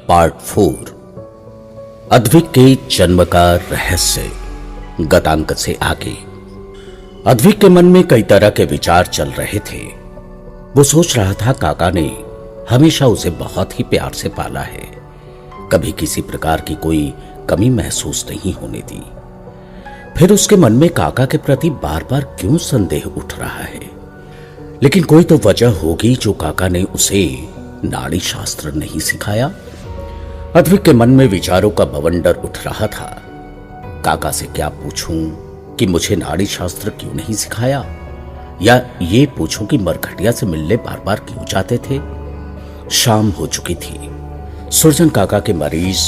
Part 4 Advik के जन्म का रहस्य। गतांक से आगे अद्विक के मन में कई तरह के विचार चल रहे थे। वो सोच रहा था काका ने हमेशा उसे बहुत ही प्यार से पाला है, कभी किसी प्रकार की कोई कमी महसूस नहीं होने दी। फिर उसके मन में काका के प्रति बार बार क्यों संदेह उठ रहा है। लेकिन कोई तो वजह होगी जो काका ने उसे नाड़ी शास्त्र नहीं सिखाया। अद्विक के मन में विचारों का बवंडर उठ रहा था। काका से क्या पूछूं कि मुझे नाड़ी शास्त्र क्यों नहीं सिखाया, या ये पूछूं कि मरघटिया से मिलने बार बार क्यों जाते थे। शाम हो चुकी थी। सुरजन काका के मरीज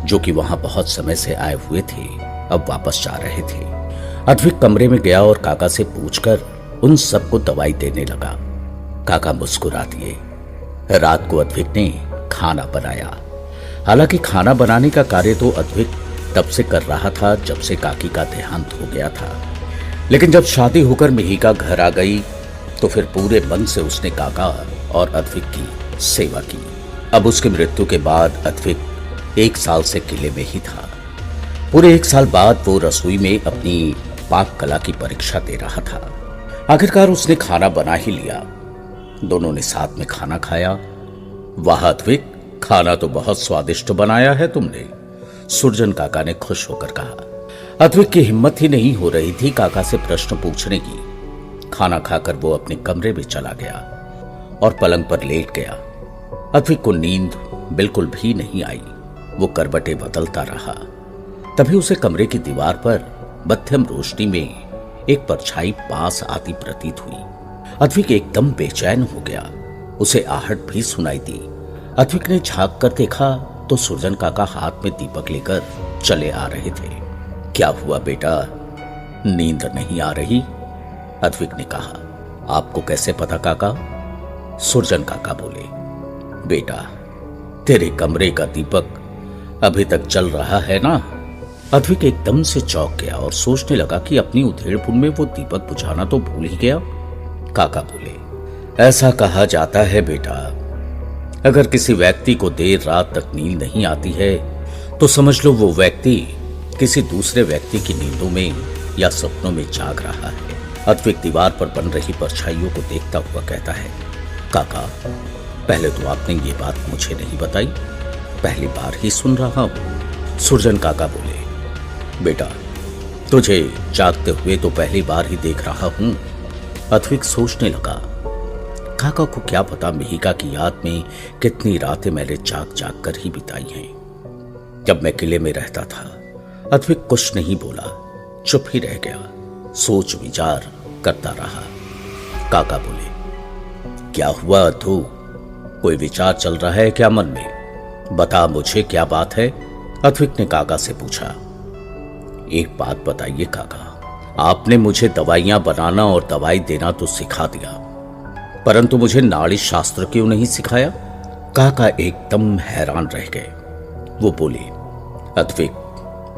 जो कि वहां बहुत समय से आए हुए थे अब वापस जा रहे थे। अद्विक कमरे में गया और काका से पूछकर उन सबको दवाई देने लगा। काका मुस्कुरा दिए। रात को अद्विक ने खाना बनाया। हालांकि खाना बनाने का कार्य तो अद्विक तब से कर रहा था जब से काकी का देहांत हो गया था, लेकिन जब शादी होकर मिहिका घर आ गई तो फिर पूरे मन से उसने काका और अद्विक की सेवा की। अब उसकी मृत्यु के बाद अद्विक 1 साल से किले में ही था। पूरे 1 साल बाद वो रसोई में अपनी पाक कला की परीक्षा दे रहा था। आखिरकार उसने खाना बना ही लिया। दोनों ने साथ में खाना खाया। वाह अद्विक, खाना तो बहुत स्वादिष्ट बनाया है तुमने, सुरजन काका ने खुश होकर कहा। अद्विक की हिम्मत ही नहीं हो रही थी काका से प्रश्न पूछने की। खाना खाकर वो अपने कमरे में चला गया और पलंग पर लेट गया। अद्विक को नींद बिल्कुल भी नहीं आई। वो करवटें बदलता रहा। तभी उसे कमरे की दीवार पर मध्यम रोशनी में एक परछाई पास आती प्रतीत हुई। अद्विक एकदम बेचैन हो गया। उसे आहट भी सुनाई दी। अद्विक ने झांक कर देखा तो सुरजन काका हाथ में दीपक लेकर चले आ रहे थे। क्या हुआ बेटा, नींद नहीं आ रही? अद्विक ने कहा। आपको कैसे पता काका? सुरजन काका बोले। बेटा, तेरे कमरे का दीपक अभी तक चल रहा है ना? अद्विक एकदम से चौंक गया और सोचने लगा कि अपनी उधेड़पुन में वो दीपक बुझाना तो भूल ही गया। काका बोले, ऐसा कहा जाता है बेटा, अगर किसी व्यक्ति को देर रात तक नींद नहीं आती है तो समझ लो वो व्यक्ति किसी दूसरे व्यक्ति की नींदों में या सपनों में जाग रहा है। अद्विक दीवार पर बन रही परछाइयों को देखता हुआ कहता है, काका, पहले तो आपने ये बात मुझे नहीं बताई, पहली बार ही सुन रहा हूं। सुरजन काका बोले, बेटा, तुझे जागते हुए तो पहली बार ही देख रहा हूं। अद्विक सोचने लगा, काका को क्या पता मिहिका की याद में कितनी रातें मैंने जाग जाग कर ही बिताई हैं। जब मैं किले में रहता था अद्विक कुछ नहीं बोला, चुप ही रह गया, सोच विचार करता रहा। काका बोले, क्या हुआ अद्भु, कोई विचार चल रहा है क्या मन में? बता मुझे, क्या बात है? अद्विक ने काका से पूछा। एक बात बताइए काका, आपने मुझे दवाइयां बनाना और दवाई देना तो सिखा दिया, परंतु मुझे नाड़ी शास्त्र क्यों नहीं सिखाया? काका एकदम हैरान रह गए। वो बोले, अद्विक,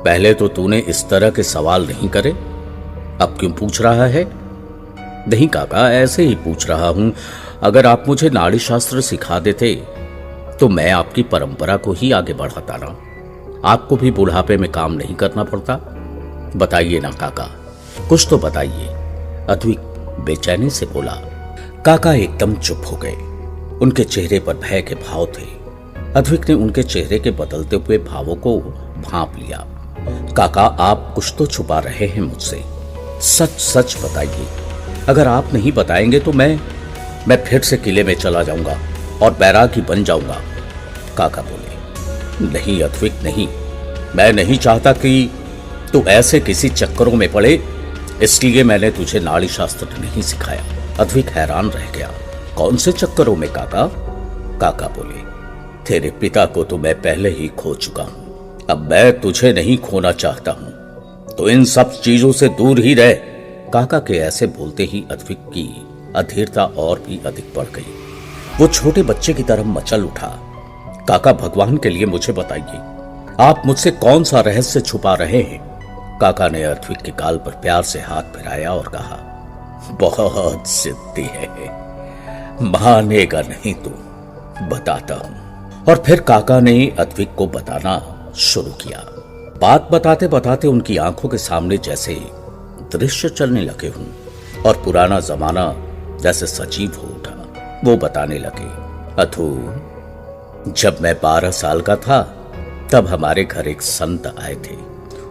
पहले तो तूने इस तरह के सवाल नहीं करे, अब क्यों पूछ रहा है? नहीं काका, ऐसे ही पूछ रहा हूं। अगर आप मुझे नाड़ी शास्त्र सिखा देते तो मैं आपकी परंपरा को ही आगे बढ़ाता ना, आपको भी बुढ़ापे में काम नहीं करना पड़ता। बताइए ना काका, कुछ तो बताइए। अद्विक बेचैनी से बोला। काका एकदम चुप हो गए। उनके चेहरे पर भय के भाव थे। अद्विक ने उनके चेहरे के बदलते हुए भावों को भांप लिया। काका, आप कुछ तो छुपा रहे हैं मुझसे, सच सच बताइए। अगर आप नहीं बताएंगे तो मैं फिर से किले में चला जाऊंगा और बैरागी बन जाऊंगा। काका बोले, नहीं अद्विक नहीं, मैं नहीं चाहता कि तू ऐसे किसी चक्करों में पड़े, इसलिए मैंने तुझे नाड़ी शास्त्र नहीं सिखाया। अद्विक हैरान रह गया। कौन से चक्करों में काका? काका बोले, तेरे पिता को तो मैं पहले ही खो चुका हूं, अब मैं तुझे नहीं खोना चाहता हूं, तो इन सब चीजों से दूर ही रह। काका के ऐसे बोलते ही अद्विक की अधीरता और भी अधिक बढ़ गई। वो छोटे बच्चे की तरह मचल उठा। काका, भगवान के लिए मुझे बताइए, आप मुझसे कौन सा रहस्य छुपा रहे हैं? काका ने अद्विक के गाल पर प्यार से हाथ फिराया और कहा, बहुत जिद्दी है, मानेगा नहीं तू, बताता हूं। और फिर काका ने अद्विक को बताना शुरू किया। बात बताते बताते उनकी आंखों के सामने जैसे दृश्य चलने लगे हों और पुराना जमाना जैसे सजीव हो उठा। वो बताने लगे, अथु, जब मैं 12 साल का था तब हमारे घर एक संत आए थे।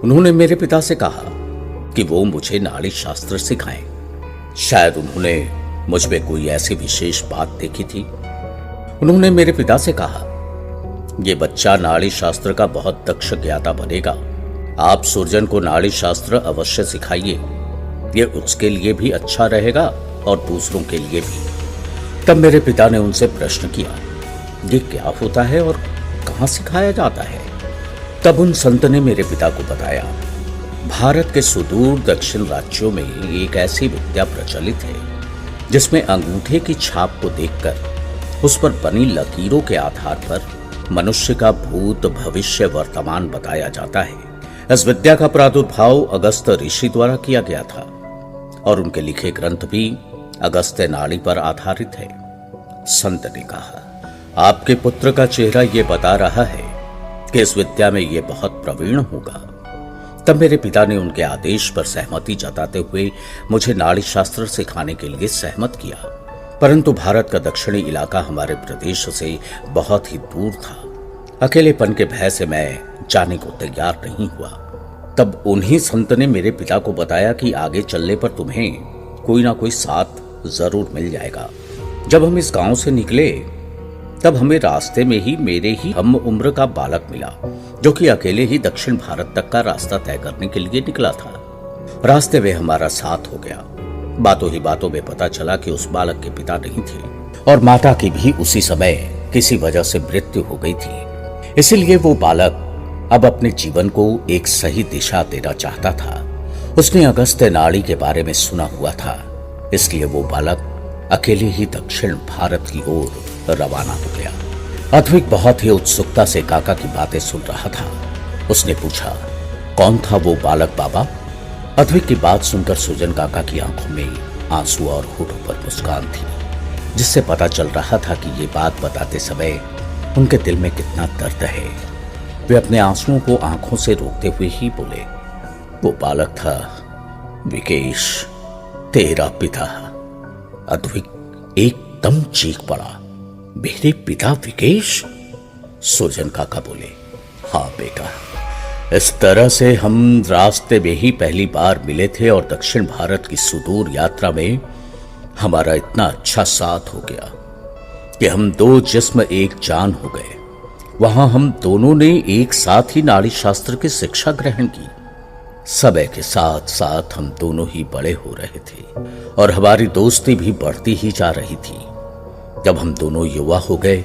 उन्होंने मेरे पिता से कहा कि वो मुझे नाड़ी शास्त्र सिखाएं। शायद उन्होंने मुझ में कोई ऐसी विशेष बात देखी थी। उन्होंने मेरे पिता से कहा, ये बच्चा नाड़ी शास्त्र का बहुत दक्ष ज्ञाता बनेगा। आप सुरजन को नाड़ी शास्त्र अवश्य सिखाइए, ये उसके लिए भी अच्छा रहेगा और दूसरों के लिए भी। तब मेरे पिता ने उनसे प्रश्न किया, ये क्या होता है और कहां सिखाया जाता है? तब उन संत ने मेरे पिता को बताया, भारत के सुदूर दक्षिण राज्यों में एक ऐसी विद्या प्रचलित है जिसमें अंगूठे की छाप को देखकर उस पर बनी लकीरों के आधार पर मनुष्य का भूत भविष्य वर्तमान बताया जाता है। इस विद्या का प्रादुर्भाव अगस्त ऋषि द्वारा किया गया था और उनके लिखे ग्रंथ भी अगस्त्य नाड़ी पर आधारित है। संत ने कहा, आपके पुत्र का चेहरा ये बता रहा है कि इस विद्या में ये बहुत प्रवीण होगा। तब मेरे पिता ने उनके आदेश पर सहमति जताते हुए मुझे नाड़ी शास्त्र सिखाने के लिए सहमत किया। परंतु भारत का दक्षिणी इलाका हमारे प्रदेश से बहुत ही दूर था। अकेलेपन के भय से मैं जाने को तैयार नहीं हुआ। तब उन्हीं संत ने मेरे पिता को बताया कि आगे चलने पर तुम्हें कोई ना कोई साथ जरूर मिल जाएगा। जब हम इस गांव से निकले तब हमें रास्ते में ही मेरे ही हम उम्र का बालक मिला, जो कि अकेले ही दक्षिण भारत तक का रास्ता तय करने के लिए निकला था। रास्ते में हमारा साथ हो गया। बातों ही बातों में पता चला कि उस बालक के पिता नहीं थे और माता की भी उसी समय किसी वजह से मृत्यु हो गई थी। इसीलिए वो बालक अब अपने जीवन को एक सही दिशा देना चाहता था। उसने अगस्त्य नाड़ी के बारे में सुना हुआ था, इसलिए वो बालक अकेले ही दक्षिण भारत की ओर रवाना हो गया। अद्विक बहुत ही उत्सुकता से काका की बातें सुन रहा था। उसने पूछा, कौन था वो बालक बाबा? अद्विक की बात सुनकर सुजन काका की आंखों में आंसू और होठों पर मुस्कान थी, जिससे पता चल रहा था कि ये बात बताते समय उनके दिल में कितना दर्द है। वे अपने आंसुओं को आंखों से रोकते हुए ही बोले, वो बालक था विकेश, तेरा पिता। अद्विक एकदम चीख पड़ा, मेरे पिता विकेश? सुरजन काका बोले, हाँ बेटा, इस तरह से हम रास्ते में ही पहली बार मिले थे और दक्षिण भारत की सुदूर यात्रा में हमारा इतना अच्छा साथ हो गया कि हम दो जिस्म एक जान हो गए। वहां हम दोनों ने एक साथ ही नाड़ी शास्त्र की शिक्षा ग्रहण की। समय के साथ साथ हम दोनों ही बड़े हो रहे थे और हमारी दोस्ती भी बढ़ती ही जा रही थी। जब हम दोनों युवा हो गए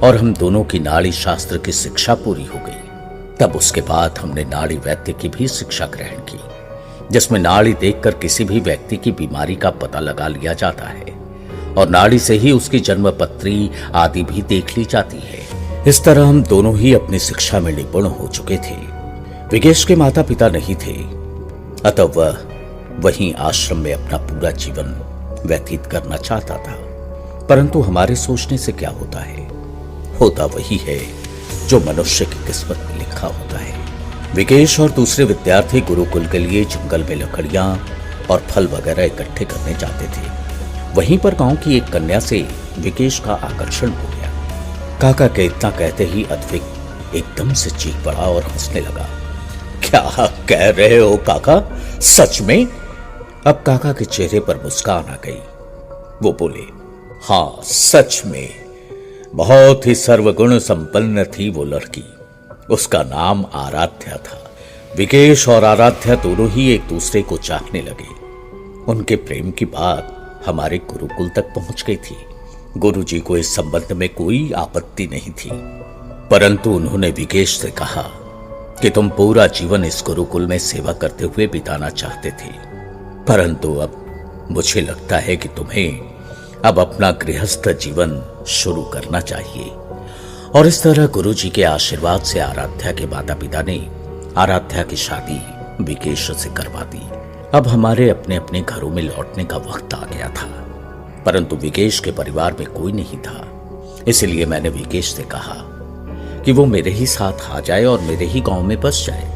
और हम दोनों की नाड़ी शास्त्र की शिक्षा पूरी हो गई, तब उसके बाद हमने नाड़ी वैद्य की भी शिक्षा ग्रहण की, जिसमें नाड़ी देखकर किसी भी व्यक्ति की बीमारी का पता लगा लिया जाता है और नाड़ी से ही उसकी जन्मपत्री आदि भी देख ली जाती है। इस तरह हम दोनों ही अपनी शिक्षा में निपुण हो चुके थे। विकेश के माता पिता नहीं थे, अतः वह वहीं आश्रम में अपना पूरा जीवन व्यतीत करना चाहता था। परंतु हमारे सोचने से क्या होता है, होता वही है जो मनुष्य की किस्मत में लिखा होता है। विकेश और दूसरे विद्यार्थी गुरुकुल के लिए जंगल में लकड़ियां और फल वगैरह इकट्ठे करने जाते थे। वहीं पर गांव की एक कन्या से विकेश का आकर्षण हो गया। काका के इतना कहते ही अद्विक एकदम से चीख पड़ा और हंसने लगा। क्या कह रहे हो काका, सच में? अब काका के चेहरे पर मुस्कान आ गई। वो बोले, हाँ सच में। बहुत ही सर्वगुण संपन्न थी वो लड़की। उसका नाम आराध्या था। विकेश और आराध्या दोनों ही एक दूसरे को चाहने लगे। उनके प्रेम की बात हमारे गुरुकुल तक पहुंच गई थी। गुरुजी को इस संबंध में कोई आपत्ति नहीं थी, परंतु उन्होंने विकेश से कहा कि तुम पूरा जीवन इस गुरुकुल में सेवा करते हुए बिताना चाहते थे, परंतु अब मुझे लगता है कि तुम्हें अब अपना गृहस्थ जीवन शुरू करना चाहिए। और इस तरह गुरुजी के आशीर्वाद से आराध्या के माता पिता ने आराध्या की शादी विकेश से करवा दी। अब हमारे अपने अपने घरों में लौटने का वक्त आ गया था, परंतु विकेश के परिवार में कोई नहीं था। इसलिए मैंने विकेश से कहा कि वो मेरे ही साथ आ जाए और मेरे ही गांव में बस जाए।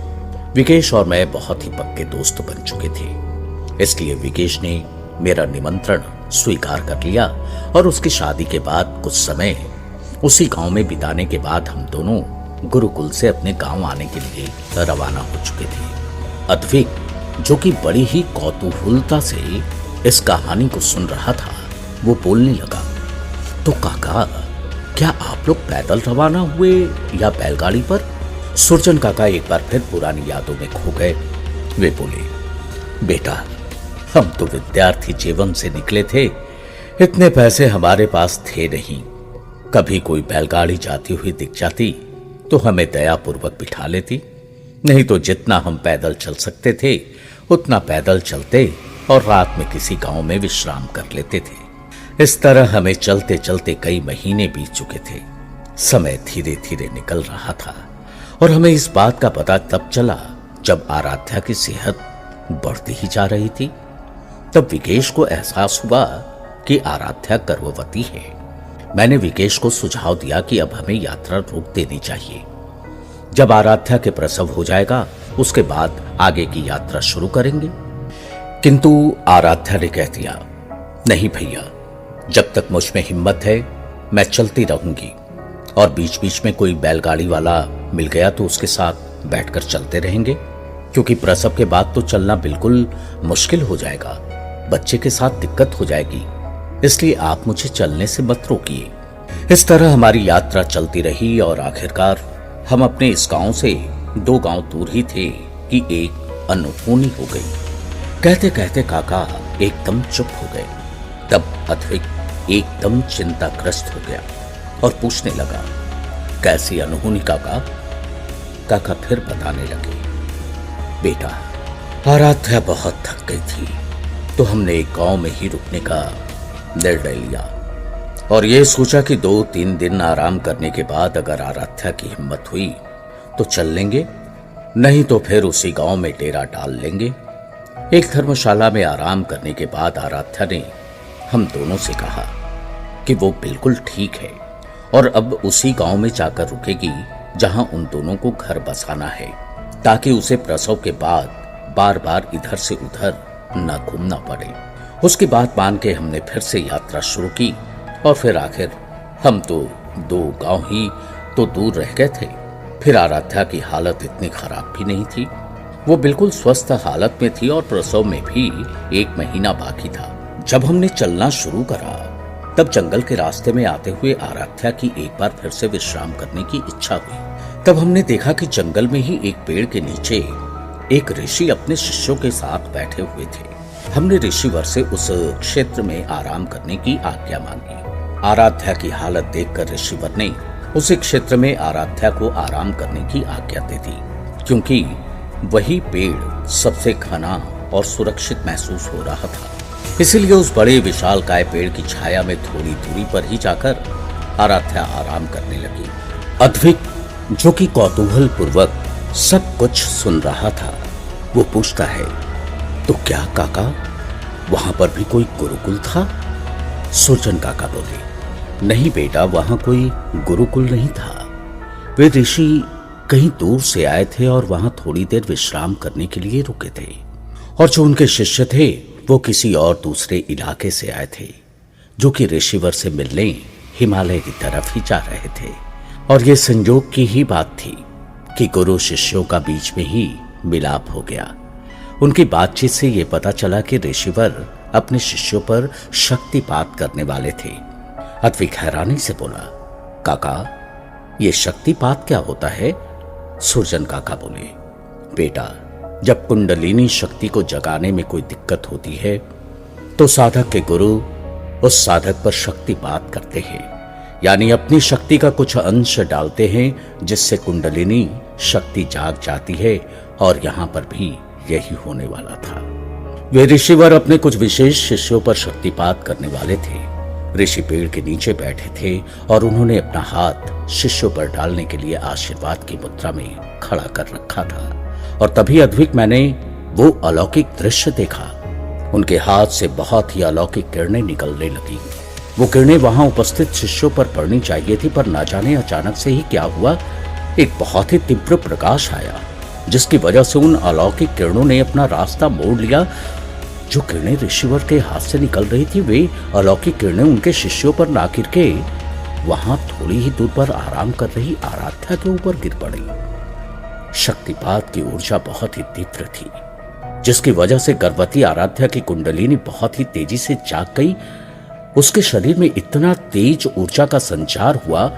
विकेश और मैं बहुत ही पक्के दोस्त बन चुके थे, इसलिए विकेश ने मेरा निमंत्रण स्वीकार कर लिया और उसकी शादी के बाद कुछ समय उसी गांव में बिताने के बाद हम दोनों गुरुकुल से अपने गांव आने के लिए रवाना हो चुके थे। अद्विक, जो कि बड़ी ही कौतूहलता से इस कहानी को सुन रहा था, वो बोलने लगा, तो काका, क्या आप लोग पैदल रवाना हुए या बैलगाड़ी पर? सुरजन काका एक बार फिर पुरानी यादों में खो गए। वे बोले, बेटा, हम तो विद्यार्थी जीवन से निकले थे, इतने पैसे हमारे पास थे नहीं। कभी कोई बैलगाड़ी जाती हुई दिख जाती तो हमें दयापूर्वक बिठा लेती, नहीं तो जितना हम पैदल चल सकते थे उतना पैदल चलते और रात में किसी गांव में विश्राम कर लेते थे। इस तरह हमें चलते चलते कई महीने बीत चुके थे। समय धीरे धीरे निकल रहा था और हमें इस बात का पता तब चला जब आराध्या की सेहत बढ़ती ही जा रही थी। तब विकेश को एहसास हुआ कि आराध्या गर्भवती है। मैंने विकेश को सुझाव दिया कि अब हमें यात्रा रोक देनी चाहिए। जब आराध्या के प्रसव हो जाएगा उसके बाद आगे की यात्रा शुरू करेंगे। किंतु आराध्या ने कह दिया, नहीं भैया, जब तक मुझ में हिम्मत है मैं चलती रहूंगी, और बीच बीच में कोई बैलगाड़ी वाला मिल गया तो उसके साथ बैठकर चलते रहेंगे, क्योंकि प्रसव के बाद तो चलना बिल्कुल मुश्किल हो जाएगा, बच्चे के साथ दिक्कत हो जाएगी, इसलिए आप मुझे चलने से मत रोकिए। इस तरह हमारी यात्रा चलती रही और आखिरकार हम अपने इस गांव से 2 गांव दूर ही थे कि एक अनहोनी हो गई। कहते कहते काका एकदम चुप हो गए। तब अद्विक एकदम चिंताग्रस्त हो गया और पूछने लगा, कैसी अनहोनी काका? काका फिर बताने लगे, बेटा, आराध्या बहुत थक गई थी तो हमने एक गांव में ही रुकने का निर्णय लिया और ये सोचा कि 2-3 दिन आराम करने के बाद अगर आराध्या की हिम्मत हुई तो चल लेंगे, नहीं तो फिर उसी गांव में डेरा डाल लेंगे। एक धर्मशाला में आराम करने के बाद आराध्या ने हम दोनों से कहा कि वो बिल्कुल ठीक है और अब उसी गांव में जाकर रुकेगी जहां उन दोनों को घर बसाना है, ताकि उसे प्रसव के बाद बार बार इधर से उधर न घूमना पड़े। उसकी बात मान के हमने फिर से यात्रा शुरू की और फिर आखिर हम तो 2 गांव ही तो दूर रह गए थे। फिर आराध्या की हालत इतनी खराब भी नहीं थी, वो बिल्कुल स्वस्थ हालत में थी और प्रसव में भी 1 महीना बाकी था। जब हमने चलना शुरू करा तब जंगल के रास्ते में आते हुए आराध्या की एक बार फिर से विश्राम करने की इच्छा हुई। तब हमने देखा कि जंगल में ही एक पेड़ के नीचे एक ऋषि अपने शिष्यों के साथ बैठे हुए थे। हमने ऋषिवर से उस क्षेत्र में आराम करने की आज्ञा मांगी। आराध्या की हालत देखकर ऋषिवर ने उसी क्षेत्र में आराध्या को आराम करने की आज्ञा दे दी, क्योंकि वही पेड़ सबसे घना और सुरक्षित महसूस हो रहा था। इसीलिए उस बड़े विशालकाय पेड़ की छाया में थोड़ी दूरी पर ही जाकर आराध्या आराम करने लगी। अद्विक, जो कि कौतूहल पूर्वक सब कुछ सुन रहा था, वो पूछता है, तो क्या काका वहां पर भी कोई गुरुकुल था? सुरजन काका बोले, नहीं बेटा, वहां कोई गुरुकुल नहीं था। वे ऋषि कहीं दूर से आए थे और वहां थोड़ी देर विश्राम करने के लिए रुके थे, और जो उनके शिष्य थे वो किसी और दूसरे इलाके से आए थे, जो कि ऋषिवर से मिलने हिमालय की तरफ ही जा रहे थे। और ये संयोग की ही बात थी कि गुरु शिष्यों का बीच में ही मिलाप हो गया। उनकी बातचीत से ये पता चला कि ऋषिवर अपने शिष्यों पर शक्तिपात करने वाले थे। अद्विक हैरानी से बोला, काका, ये शक्तिपात क्या होता है? सुरजन काका बोले, बेटा, जब कुंडलिनी शक्ति को जगाने में कोई दिक्कत होती है तो साधक के गुरु उस साधक पर शक्तिपात करते हैं, यानी अपनी शक्ति का कुछ अंश डालते हैं जिससे कुंडलिनी शक्ति जाग जाती है। और यहां पर भी यही होने वाला था। वे ऋषिवर अपने कुछ विशेष शिष्यों पर शक्तिपात करने वाले थे। ऋषि पेड़ के नीचे बैठे थे और उन्होंने अपना हाथ शिष्यों पर डालने के लिए आशीर्वाद की मुद्रा में खड़ा कर रखा था। और तभी अद्विक, मैंने वो अलौकिक दृश्य देखा। उनके हाथ से बहुत ही अलौकिक किरणें निकलने लगी वो किरणें वहां उपस्थित शिष्यों पर पड़नी चाहिए थी, पर ना जाने अचानक से ही क्या हुआ, एक बहुत ही तीव्र प्रकाश आया जिसकी वजह से उन अलौकिक किरणों ने अपना रास्ता मोड़ लिया। जो किरणें ऋषिवर के हाथ से निकल रही थी, वे अलौकिक किरणें उनके शिष्यों पर ना गिर के वहां थोड़ी ही दूर पर आराम कर रही आराध्या के ऊपर गिर पड़ी। शक्तिपात की ऊर्जा बहुत ही तीव्र थी, जिसकी वजह से गर्भवती आराध्या की कुंडलिनी बहुत ही तेजी से जाग गई। उसके शरीर में इतना तेज ऊर्जा का संचार हुआ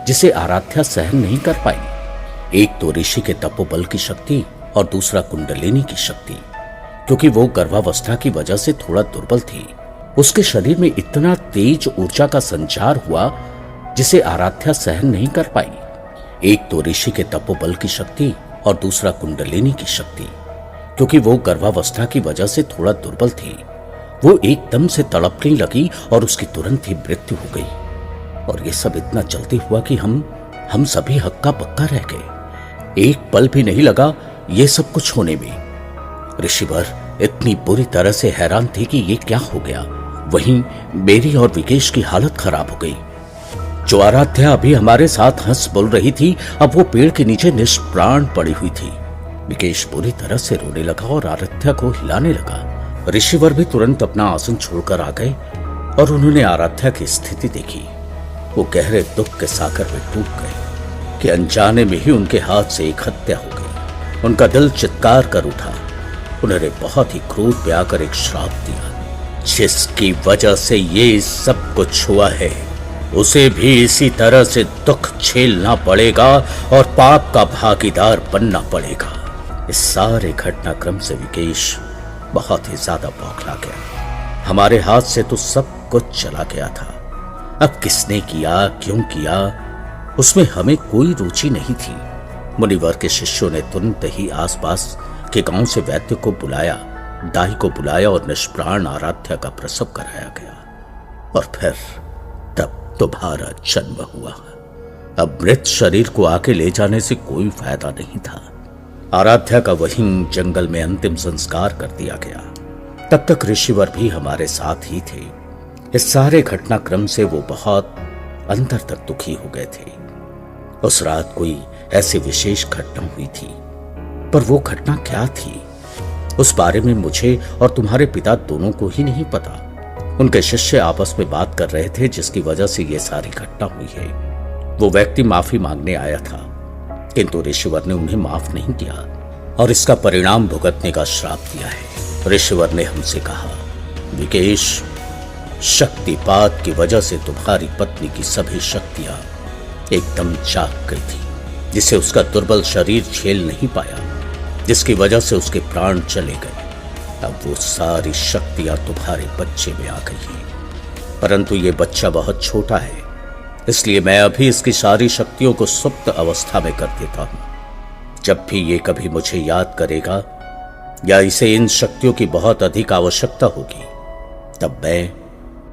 जिसे आराध्या सहन नहीं कर पाई। एक तो ऋषि के तपोबल की शक्ति और दूसरा कुंडलिनी की शक्ति। क्योंकि वो गर्भावस्था की वजह से थोड़ा दुर्बल थी, उसके शरीर में इतना तेज ऊर्जा का संचार हुआ जिसे आराध्या सहन नहीं कर पाई। एक तो ऋषि के तपोबल की शक्ति और दूसरा कुंडलिनी की शक्ति। क्योंकि वो गर्भावस्था की वजह से थोड़ा दुर्बल थी, वो एकदम से तड़पने लगी और उसकी तुरंत ही मृत्यु हो गई। और ये सब इतना जल्दी हुआ कि हम सभी हक्का बक्का रह गए। एक पल भी नहीं लगा ये सब कुछ होने में। ऋषिवर इतनी बुरी तरह से हैरान थे कि ये क्या हो गया। वहीं मेरी और विकेश की हालत खराब हो गई। जो आराध्या अभी हमारे साथ हंस बोल रही थी, अब वो पेड़ के नीचे निष्प्राण पड़ी हुई थी। विकेश बुरी तरह से रोने लगा और आराध्या को हिलाने लगा। ऋषिवर भी तुरंत अपना आसन छोड़कर आ गए और उन्होंने आराध्या की स्थिति देखी। वो गहरे दुख के सागर में डूब गए कि अनजाने में ही उनके हाथ से एक हत्या हो गई। उनका दिल चित्कार कर उठा। उन्होंने बहुत ही क्रोध में आकर एक श्राप दिया, जिसकी वजह से ये सब कुछ हुआ है उसे भी इसी तरह से दुख झेलना पड़ेगा और पाप का भागीदार बनना पड़ेगा। इस सारे घटनाक्रम से विकेश बहुत ही ज्यादा बौखला गया। हमारे हाथ से तो सब कुछ चला गया था। अब किसने किया, क्यों किया, उसमें हमें कोई रुचि नहीं थी। मुनिवर के शिष्यों ने तुरंत ही आसपास के गांव से वैद्य को बुलाया, दाई को बुलाया और निष्प्राण आराध्या का प्रसव कराया गया। और फिर तब तुम्हारा जन्म हुआ। अब मृत शरीर को आके ले जाने से कोई फायदा नहीं था। आराध्या का वहीं जंगल में अंतिम संस्कार कर दिया गया। तब तक ऋषिवर भी हमारे साथ ही थे। इस सारे घटनाक्रम से वो बहुत अंदर तक दुखी हो गए थे। उस रात कोई ऐसी विशेष घटना हुई थी, पर वो घटना क्या थी उस बारे में मुझे और तुम्हारे पिता दोनों को ही नहीं पता। उनके शिष्य आपस में बात कर रहे थे, जिसकी वजह से ये सारी घटना हुई है। वो व्यक्ति माफी मांगने आया था, किंतु ऋषिवर ने उन्हें माफ नहीं किया और इसका परिणाम भुगतने का श्राप दिया है। ऋषिवर ने हमसे कहा, विकेश, शक्तिपात की वजह से तुम्हारी पत्नी की सभी शक्तियां एकदम जाग गई थी, जिसे उसका दुर्बल शरीर झेल नहीं पाया, जिसकी वजह से उसके प्राण चले गए। अब वो सारी शक्तियां तुम्हारे बच्चे में आ गई हैं। परंतु ये बच्चा बहुत छोटा है, इसलिए मैं अभी इसकी सारी शक्तियों को सुप्त अवस्था में कर देता हूं। जब भी ये कभी मुझे याद करेगा या इसे इन शक्तियों की बहुत अधिक आवश्यकता होगी, तब मैं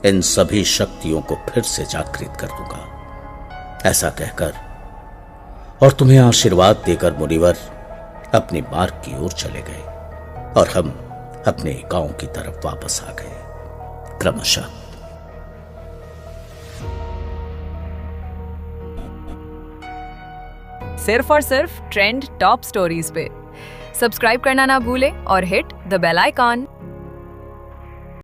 इन सभी शक्तियों को फिर से जागृत कर दूंगा। ऐसा कहकर और तुम्हें आशीर्वाद देकर मुनिवर अपने मार्ग की ओर चले गए और हम अपने गांव की तरफ वापस आ गए क्रमशः। सिर्फ और सिर्फ ट्रेंड टॉप स्टोरीज पे सब्सक्राइब करना ना भूलें और हिट द बेल आइकॉन।